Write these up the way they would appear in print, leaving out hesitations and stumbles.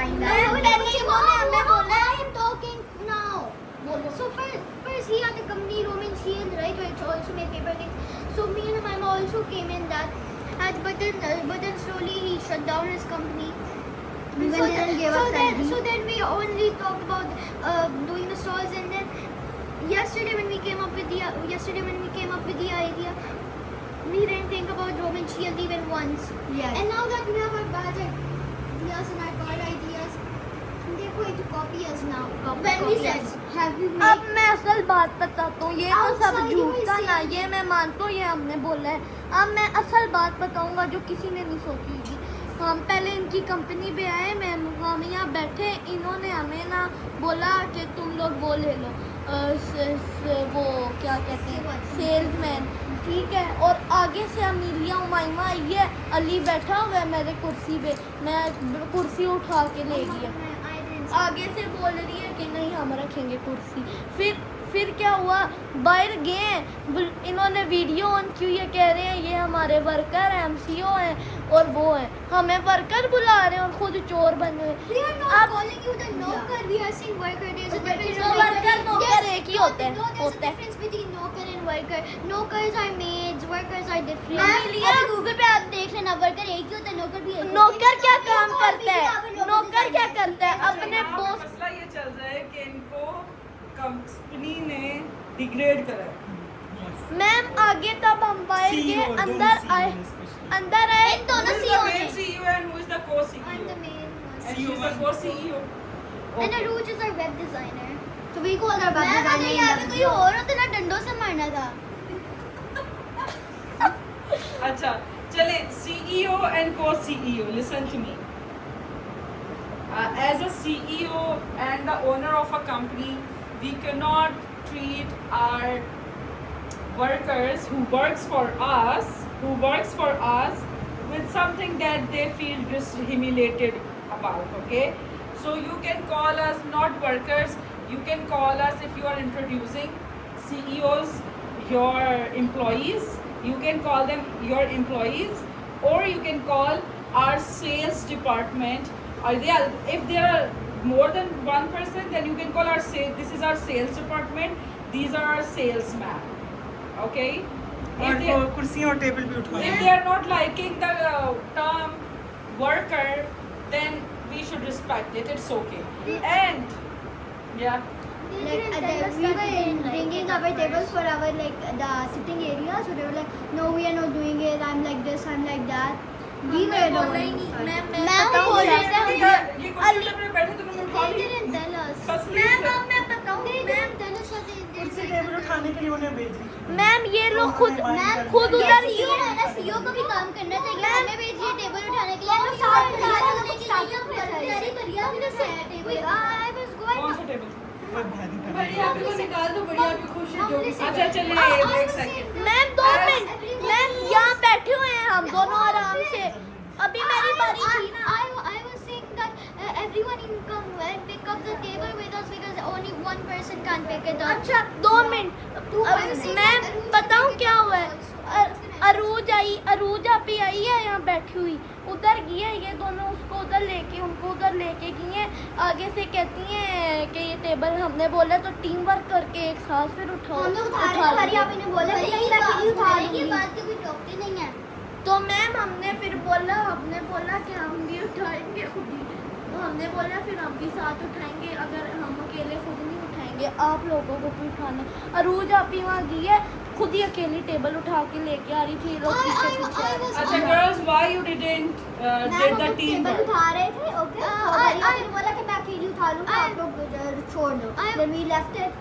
kind of. हमें बोला I am talking now. So first he had the company Roman Shield, right, which also made paper things. So me and my mom also came in that. But then slowly he shut down his company. So then we only talked about doing the stalls, and then yesterday when we came up with the idea, we didn't think about Roman Shield even once. Yes. And now that we have our bad ideas and our good ideas, they're going to copy us now. When we said, have you made? अब मैं असल बात बताता हूँ, ये तो सब झूठ था ना, ये मैं मानता हूँ, ये हमने बोला है। अब मैं असल बात बताऊँगा जो किसी ने नहीं सोची थी। हम पहले इनकी कंपनी पे आए, हम यहाँ बैठे, इन्होंने हमें ना बोला कि तुम लोग वो ले लो, वो क्या कहते हैं, सेल्समैन, ठीक है। और आगे से अमीलिया उमाइमा आई है, अली बैठा हुआ है मेरे कुर्सी पे, मैं कुर्सी उठा के ले गया, आगे से बोल रही है कि नहीं हम रखेंगे कुर्सी। फिर क्या हुआ, बाहर गए, इन्होंने वीडियो ऑन की, ये कह रहे हैं ये हमारे वर्कर हैं, MCO हैं और वो हैं, हमें वर्कर बुला रहे हैं और खुद चोर बने हुए। We are not calling you the nokar. We are saying worker. There's a difference. Worker नौकर एक ही होते हैं, There's a difference between nokar and worker. Nokars are maids. Workers are different. Amelia, Google पे आप देख लेना, वर्कर एक ही होता है, नौकर भी एक। नौकर क्या काम करता है, नौकर क्या करता है, अपने बॉस। मसला ये चल रहा है कि इनको कंपनी ने डिग्रेड करा है। मैम आगे तब हम बाहर के अंदर आए, इन दोनों Who is CEO the main हैं। CEO and who is the co-CEO? I'm the main And she is the co-CEO. and Aruj is our web designer. So we call her web मैं designer. यहाँ पे कोई और होता ना, डंडों से मारना था। अच्छा, चले CEO and co-CEO. Listen to me. As a CEO and the owner of a company, we cannot treat our workers who works for us with something that they feel just humiliated about. Okay, so you can call us not workers. You can call us if you are introducing CEOs, your employees. You can call them your employees, or you can call our sales department. If there are more than one person, then you can call our sales. This is our sales department. These are our salesmen. Okay. और वो कुर्सियाँ और table भी उठवा If they are not liking the term worker, then we should respect it. It's okay. And yeah. Like we were bringing our tables for our like the sitting area, so they were like, no, we are not doing it. I'm like this, I'm like that. We were not doing it. मैं बोल रही थी ये कुर्सी पे बैठे तो तुमने उठा They ली। didn't tell us. मैम अब मैं बताऊँ, They didn't tell us what they कुर्सी did. टेबल उठाने के लिए उन्हें भेजी। मैम ये लोग खुद उधर CEO है ना, CEO को भी काम करना चाहिए। हमें भेजिए टेबल उठाने के लिए। हम साथ में जाने के लिए तैयारी करिए। हमने से टेबल। I was going. कौन सा टेबल? वो भारी था। बढ़िया आपको निकाल दो, बढ़िया आपकी खुशी जो भी। अच्छा चलिए एक सेकंड। मैम 2 मिनट, मैम यहाँ बैठे हुए हैं हम दोनों आराम से, अभी मेरी बारी थी ना। I was saying that everyone can come and pick up the table with us because only one person can pick it up. अच्छा 2 मिनट, मैम बताऊँ क्या हुआ है, अरूज आपी आई है यहाँ बैठी हुई, उधर गई है, ये दोनों उसको उधर लेके गई हैं, आगे से कहती हैं कि ये टेबल हमने बोला तो टीम वर्क करके एक साथ फिर उठाओ। हम लोग उठा रहे हैं, आप इन्हें बोला कि नहीं रखेगी, उठा लेंगे। बात की कोई टोकती नहीं है। तो मैम हमने फिर बोला कि हम भी उठाएंगे खुद ही, तो हमने बोला फिर हम भी साथ उठाएंगे, अगर हम अकेले खुद नहीं उठाएंगे आप लोगों को भी उठाना। अरूज आपी वहाँ गई है, खुद ही अकेली टेबल उठा के लेके आ रही थी, लोग पीछे पीछे आ रहे थे। अच्छा girls, why you didn't did the team table work? उठा रहे थे, ओके। फिर बोला कि मैं अकेली उठा लूँगा, आप लोग छोड़ दो। Then we left it.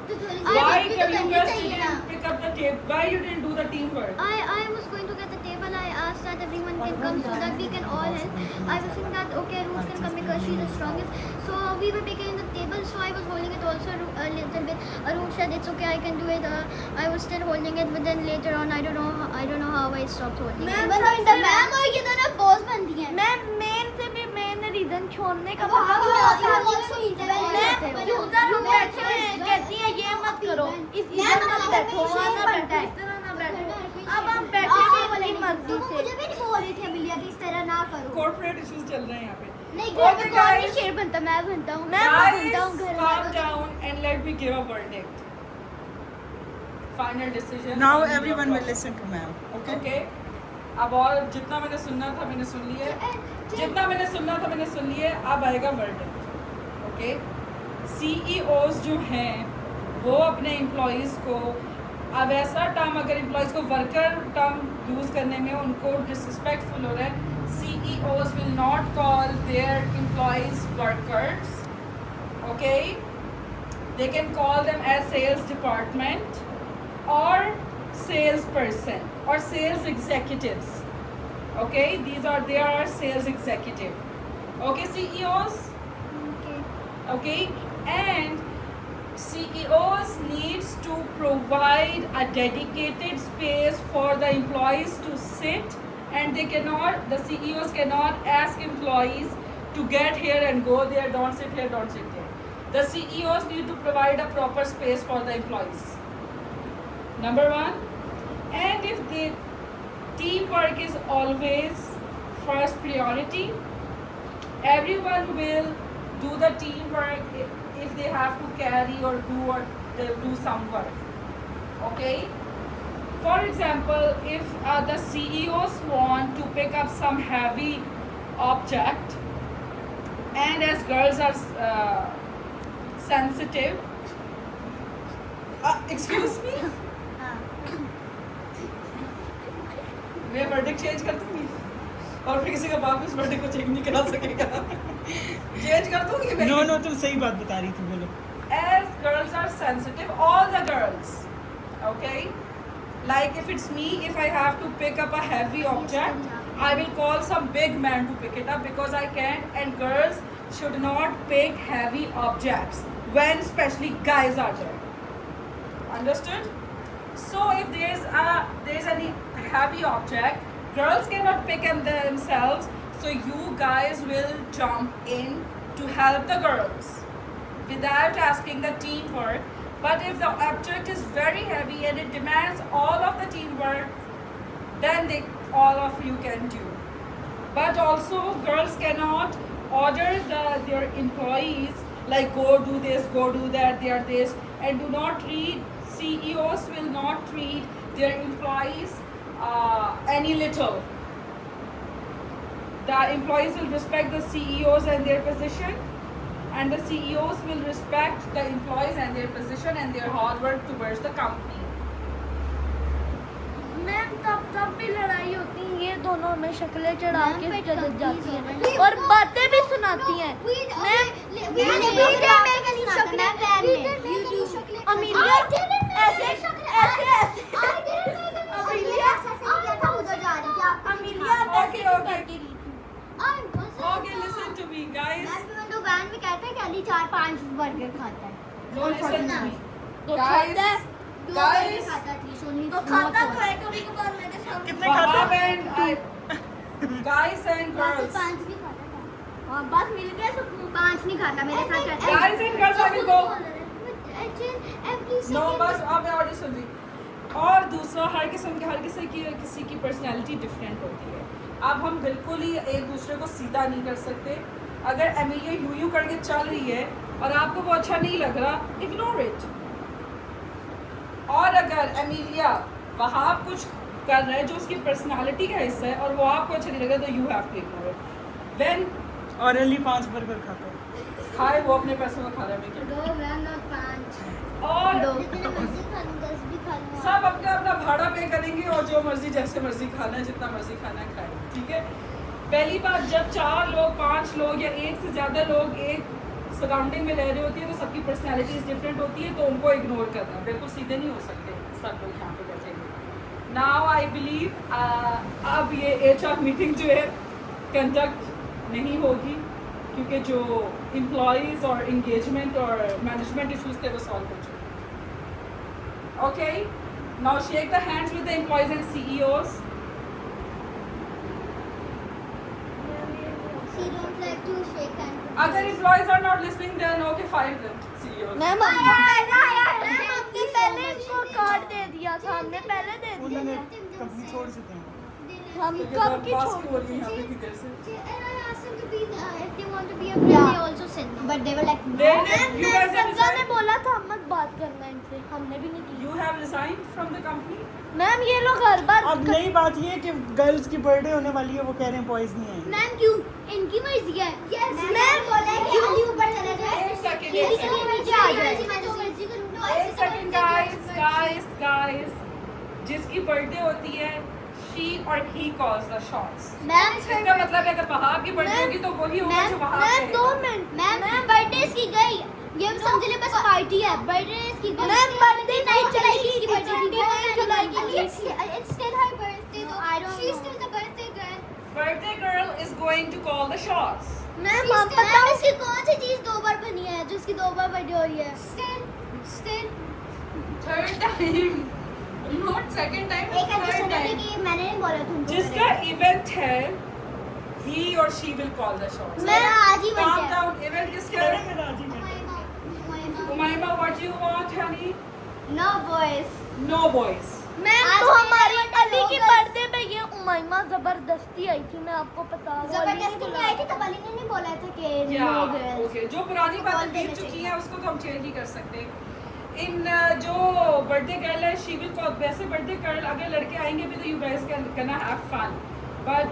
तो थोड़ी सी Why हेल्प भी you तो करनी guys चाहिए ना। didn't pick up the table? Why you didn't do the teamwork? I was going to get the table. I asked that everyone can come so that we can all help. I was thinking that okay, Ruth can come because she's the strongest. So we were picking the table, so I was holding it also a little bit. Arun said it's okay, I can do it. I was still holding it, but then later on, I don't know how I stopped holding it. Ma'am और ये दोनों boss बनती हैं। Ma'am main से भी main reason छोड़ने का वहाँ भी मतलब also intervene करते हो। उधर हम बैठे हुए हैं, कहती है ये मत करो, इधर मत बैठो, वहाँ ना बैठो, इस तरह ना बैठो। अब हम बैठे भी अपनी मर्जी से। मुझे भी नहीं बोल रही थी अमिलिया कि इस तरह ना करो। Corporate issues चल रहे हैं यहाँ पे। नहीं घर Okay, में कौन नहीं guys. शेर बनता, मैं बनता हूँ, मैं Guys, बनता हूँ घर calm वालों down and let me give a verdict. Final decision. Now on your everyone will problem. listen to ma'am. Okay. Okay. अब और जितना मैंने सुनना था मैंने सुन लिया, जितना मैंने सुनना था मैंने सुन लिया, अब आएगा वर्डिक्ट. ओके. CEOs जो हैं वो अपने एम्प्लॉयज़ को, अब ऐसा टर्म अगर एम्प्लॉयज़ को वर्कर टर्म यूज़ करने में उनको डिसरिस्पेक्टफुल हो रहा है, CEOs will not call their employees workers. Okay. They can call them as sales department or salesperson or sales executives. Okay, they are sales executive. Okay, CEOs. Okay, and CEOs needs to provide a dedicated space for the employees to sit, and the CEOs cannot ask employees to get here and go there, don't sit here, don't sit there. The CEOs need to provide a proper space for the employees. Number one. And if the teamwork is always first priority, everyone will do the teamwork if they have to carry or do some work. Okay. For example, if the CEOs want to pick up some heavy object, and as girls are sensitive, excuse me, मैं verdict change कर दूंगी और फिर किसी का बाप इस verdict को चेंज नहीं करा सकेगा. चेंज कर दूंगी मैं. No, no, तुम सही बात बता रही थी, बोलो. As girls are sensitive, all the girls, okay, like if it's me, if I have to pick up a heavy object, I will call some big man to pick it up because I can't, and girls should not pick heavy objects when especially guys are there. Understood? So if there's any heavy object, girls cannot pick them themselves, so you guys will jump in to help the girls without asking the teamwork. But if the object is very heavy and it demands all of the teamwork, then all of you can do. But also girls cannot order their employees like go do this, go do that, they are this, and do not treat, CEOs will not treat their employees any little. The employees will respect the CEOs and their position, and the CEOs will respect the employees and their position and their hard work towards the company. Ma'am तब भी लड़ाई होती है, ये दोनों में शक्लें चढ़ा ma'am, के but चल कभी जाती हैं जरूरत- और बातें भी सुनाती हैं. अमीलिया ऐसे अमीलिया Okay, ऐसे okay. करती रही थी. Okay, listen to me, guys. तो वैन में कहता है कि अली 4-5 बर्गर खाता है, No, listen to me. तो Guys, खाता है, 2 guys. बर्गर खाता है at least, only तो खाता तो है कभी कभार मेरे सामने. कितने खाते Wahab हैं? and guys and girls. 5 भी खाता था. हाँ, बस मिल गया सबको. 5 नहीं खाता, मेरे साथ करता है. Guys and girls, I will go. Every No, second- बस अब मैं ऑडियो सुन रही. और दूसरा, हर किसी की पर्सनैलिटी डिफरेंट होती है. अब हम बिल्कुल ही एक दूसरे को सीधा नहीं कर सकते. अगर एमिलिया यूं करके चल रही है और आपको वो अच्छा नहीं लग रहा, इग्नोर इट. और अगर एमिलिया वहाँ कुछ कर रहा है जो उसकी पर्सनालिटी का हिस्सा है और वो आपको अच्छा नहीं लग रहा, तो you have to ignore it. When और अली 5 बर्गर खाता है. खाए वो अपने पैसों का खा रहा है, मैं क्या. 2 मैम, not 5. और जितने मर्जी खा लूं, 10 भी खा लूं. सब अपना अपना भाड़ा पे करेंगे और जो मर्जी जैसे मर्जी खाना है, जितना मर्जी खाना है खाए. ठीक है. पहली बात, जब 4 लोग 5 लोग या एक से ज़्यादा लोग एक सराउंडिंग में रह रहे होती है तो सबकी पर्सनैलिटीज डिफरेंट होती है, तो उनको इग्नोर करना. बिल्कुल सीधे नहीं हो सकते सब लोग यहाँ पे बैठेंगे. नाउ आई बिलीव अब ये HR मीटिंग जो है कंडक्ट नहीं होगी, क्योंकि जो एम्प्लॉयज़ और इंगेजमेंट और मैनेजमेंट इशूज़ थे वो सॉल्व हो चुके. Okay, now shake the hands with the employees and CEOs. She don't like to shake hands. अगर employees are not listening then okay, fire them. CEOs. Ma'am हमने पहले इनको कार्ड दे दिया था, हमने पहले दे दिया. उन्होंने कंपनी छोड़ चुके हैं. हम क्योंकि कब की बस छोड़ हो रही है यहाँ पे किधर से. And I asked them to be, if they but they were like, no. Then you guys have संजा ने resigned. बोला था मत बात करना इनसे, हमने भी नहीं की। You have resigned from the company. Ma'am ये लोग हर बार अब नई बात ये है कि गर्ल्स की बर्थडे होने वाली है, वो कह रहे हैं बॉयज नहीं आएंगे। मैम क्यों? इनकी मर्जी है। Yes, मैम बोला है कि अली ऊपर चला जाए। एक second, ये एक भी second. नीचे आ जाए। मैं जो मर्जी करूँ। एक second, guys. जिसकी बर्थडे होती है, she or he calls the shots. Ma'am इसका मतलब है अगर वहाब की बर्थडे होगी तो वही होगा जो वहाब मैम कहेगा। 2 मिनट मैम बर्थडे इसकी गई। ये समझ ले बस पार्टी है। बर्थडे इसकी गई। मैम birthday नाइट नहीं चलेगी इसकी चलेगी, बर्थडे की। 29 जुलाई की। It's still her birthday No, though. I don't She's know. still the birthday girl. Birthday girl is going to call the shots. Ma'am आप मैम बताओ इसकी कौन सी चीज 2 बार बनी है जो इसकी 2 बार बर्थडे हो रही है? Still. Third time, not second time. एक Third एडजस्ट time. कि मैंने नहीं बोला तुमको। जिसका इवेंट है, he or she will call the shots. मेरा आज ही Calm बर्थडे है। down. Event किसका कह रहे है? हैं मेरा आज ही birthday। Umaima, what do you want, honey? No boys. No boys. Ma'am आज तो मेरा हमारी birthday अली की होगा। बर्थडे पे ये उमाइमा जबरदस्ती आई थी, मैं आपको बता रहा हूँ। जबरदस्ती में आई थी तब अली ने नहीं बोला था कि no Yeah, girls। okay. जो पुरानी उसको बातें call बीत देना चुकी चाहिए। हैं उसको तो हम चेंज नहीं कर सकते। इन जो बर्थडे गर्ल है, शी विल कॉल। वैसे बर्थडे गर्ल अगर लड़के आएंगे भी तो you guys can have fun, but